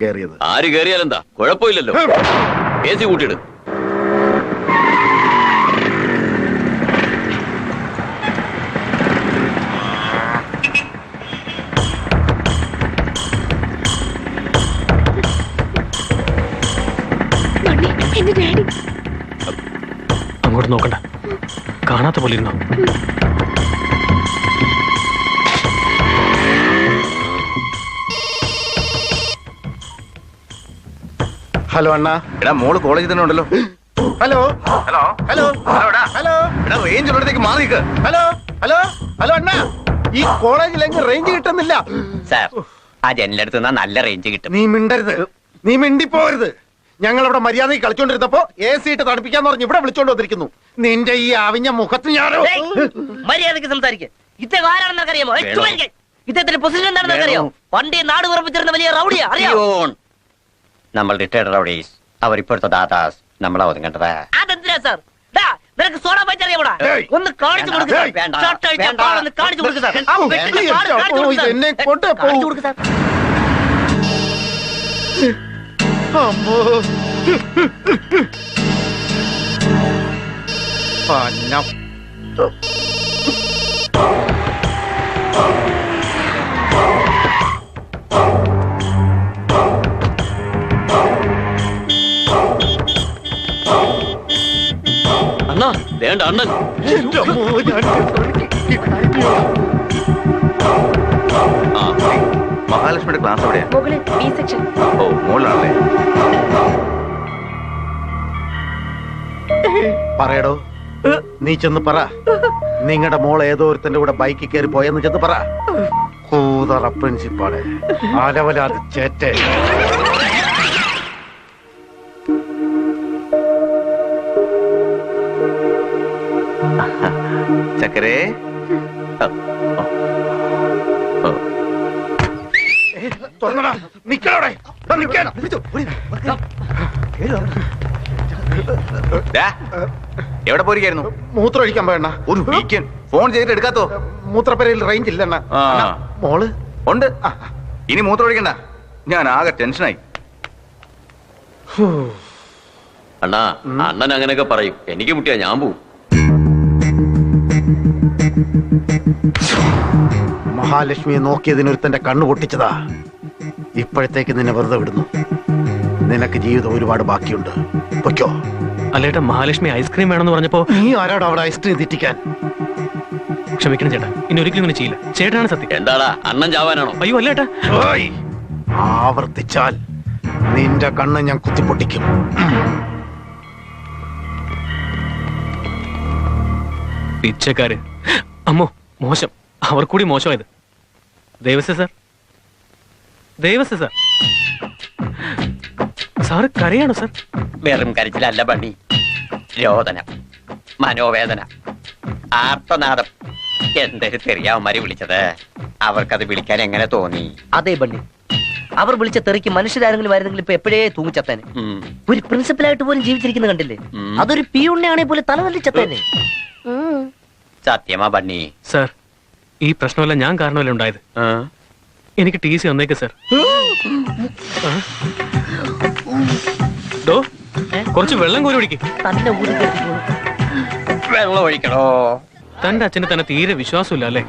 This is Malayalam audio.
കേറിയത്. ആര് കേറിയാലെന്താ? കുഴപ്പമില്ലല്ലോ. AC കൂട്ടിയിട്. അങ്ങോട്ട് നോക്കണ്ട, കാണാത്ത പോലെ ഇരുന്നോ. ഹലോ അണ്ണാ. എടാ മോള് കോളേജിൽ തന്നെ ഉണ്ടല്ലോ. ഹലോ ഹലോ ഹലോ ഹലോ എടാ റേഞ്ച് ഉള്ളിടത്തേക്ക് മാറി നിൽക്ക്. ഹലോ ഹലോ ഹലോ അണ്ണാ, ഈ കോളേജിൽ എങ്ങ് റേഞ്ച് കിട്ടുന്നില്ല. സാർ, ആ ജനലടുത്ത് നിന്നാ നല്ല റേഞ്ച് കിട്ടും. നീ മിണ്ടരുത്, നീ മിണ്ടിപ്പോരുത്. ഞങ്ങൾ ഇവിടെ മര്യാദയ്ക്ക് കളിച്ചോണ്ടിരുന്നപ്പോ AC ഇട്ട് തണുപ്പിക്കാന്ന് പറഞ്ഞ് ഇവിടെ വിളിച്ചോണ്ട് വന്നിരിക്കുന്നു. നിന്റെ ഈ അവിഞ്ഞ മുഖത്ത് ഞാനോ. മര്യാദക്ക് സംസാരിക്കുക. ഇദ്ദേഹം ആരാണെന്ന് അറിയാമോ? ഇദ്ദേഹത്തിന്റെ പൊസിഷൻ എന്താണെന്ന് അറിയാമോ? പണ്ടേ നാട് ഉറപ്പിച്ചിരുന്ന വലിയ റൗഡിയാ അറിയാമോ? നമ്മൾ റിട്ടയർഡ് റൗഡീസ്, അവർ ഇപ്പോഴത്തെ ദാദാസ്. നമ്മളാ ഒതുങ്ങേണ്ടത്. അതെന്തിനാ സാർ? നിനക്ക് സോഡ പറ്റി അറിയാമോടാ? ഒന്ന് കാണിച്ചു കൊടുക്കുക. കാണിച്ചു കൊടുക്കുക സാർ. എന്നെ കൊണ്ട് കാണിച്ചു കൊടുക്കുക സാർ. അമ്മോ പന്നം. അണ്ണാ വേണ്ട അണ്ണൻ. എന്റെ അമ്മോ, ഞാൻ ആ മഹാലക്ഷ്മിയുടെ ക്ലാസ് എവിടെയാ? മുകളിൽ B സെക്ഷൻ. ഓ മോളിലാണല്ലേ. പറയടോ, നീ ചെന്ന് പറ. നിങ്ങളുടെ മോൾ ഏതോ ഒരുത്തന്റെ കൂടെ ബൈക്കിൽ കയറി പോയെന്ന് ചെന്ന് പറ. കൂതറ പ്രിൻസിപ്പാള് അലവലാത് ചേറ്റേ. ചക്കരേ തുറന്നടാ, നിക്കടവിടെ, നിക്കാൻ. എവിടെ പോയിരിക്കായിരുന്നു? മൂത്രം ഒഴിക്കാൻ പോയണ്ണ. ഒരു വീക്കെൻ ഫോൺ ചെയ്തിട്ട് എടുക്കാത്തോ? മൂത്രപ്പരയിൽ റേഞ്ച് ഇല്ലണ്ണ. ആ. മോള് ഉണ്ട്. ഇനി മൂത്രം ഒഴിക്കണ്ട, ഞാൻ ആകെ ടെൻഷനായി. അണ്ണാ അണ്ണൻ അങ്ങനെയൊക്കെ പറയും. എനിക്ക് മുട്ടിയാ ഞാൻ പോവും. മഹാലക്ഷ്മിയെ നോക്കിയതിനൊരുത്തന്റെ കണ്ണു പൊട്ടിച്ചതാ. ഇപ്പോഴത്തേക്ക് നിന്നെ വെറുതെ വിടുന്നു. നിനക്ക് ജീവിതം ഒരുപാട് ബാക്കിയുണ്ട്. പൊയ്ക്കോ. അല്ലേട്ടാ, മഹാലക്ഷ്മി ഐസ്ക്രീം വേണമെന്ന് പറഞ്ഞപ്പോ നീ ആരാടോ അവിടെ ഐസ്ക്രീം തെറ്റിക്കാൻ? ക്ഷമിക്കണം ചേട്ടാ, ഇനി ഒരിക്കലും ഇങ്ങനെ ചെയ്യില്ല. ചേട്ടാണ് സത്യം. എന്താടാ അണ്ണൻ ചാവാനാണോ? അയ്യോ അല്ലേട്ടാ. ആവർത്തിച്ചാൽ നിന്റെ കണ്ണ് ഞാൻ കുത്തിപ്പൊട്ടിക്കും. പിച്ചക്കാര്. അമ്മോ മോശം, അവർ കൂടി മോശമായത്. Devasya sir, Devasya sir, sir കരയാണോ സാർ? വെറും കരച്ചിലല്ല ബണ്ണി, രോദനം, മനോവേദന, ആർത്തനാദം. എന്തൊരു തെറിയാവന്മാര് വിളിച്ചത്. അവർക്കത് വിളിക്കാൻ എങ്ങനെ തോന്നി? അതെ ബണ്ണി, അവർ വിളിച്ച തെറിക്ക് മനുഷ്യരാരെങ്കിലും ആയിരുന്നെങ്കിലും ഇപ്പൊ എപ്പോഴേ തൂങ്ങിച്ചത്തേനെ. ഒരു പ്രിൻസിപ്പലായിട്ട് പോലും ജീവിച്ചിരിക്കുന്ന കണ്ടില്ലേ? അതൊരു പിയുണ്ണയാണെങ്കിൽ പോലും തലതല്ലിച്ചത്തേനെ. സത്യമാ ബണ്ണി? സാർ, ഈ പ്രശ്നമല്ല ഞാൻ കാരണമല്ല ഉണ്ടായത്. എനിക്ക് TC വന്നേക്ക് സാർ. കുറച്ച് വെള്ളം കോരി ഒഴിക്കും. തന്നെ ഊരി വെള്ളം ഒഴിക്കണോ? തന്റെ അച്ഛന് തന്നെ തീരെ വിശ്വാസമില്ല അല്ലേ?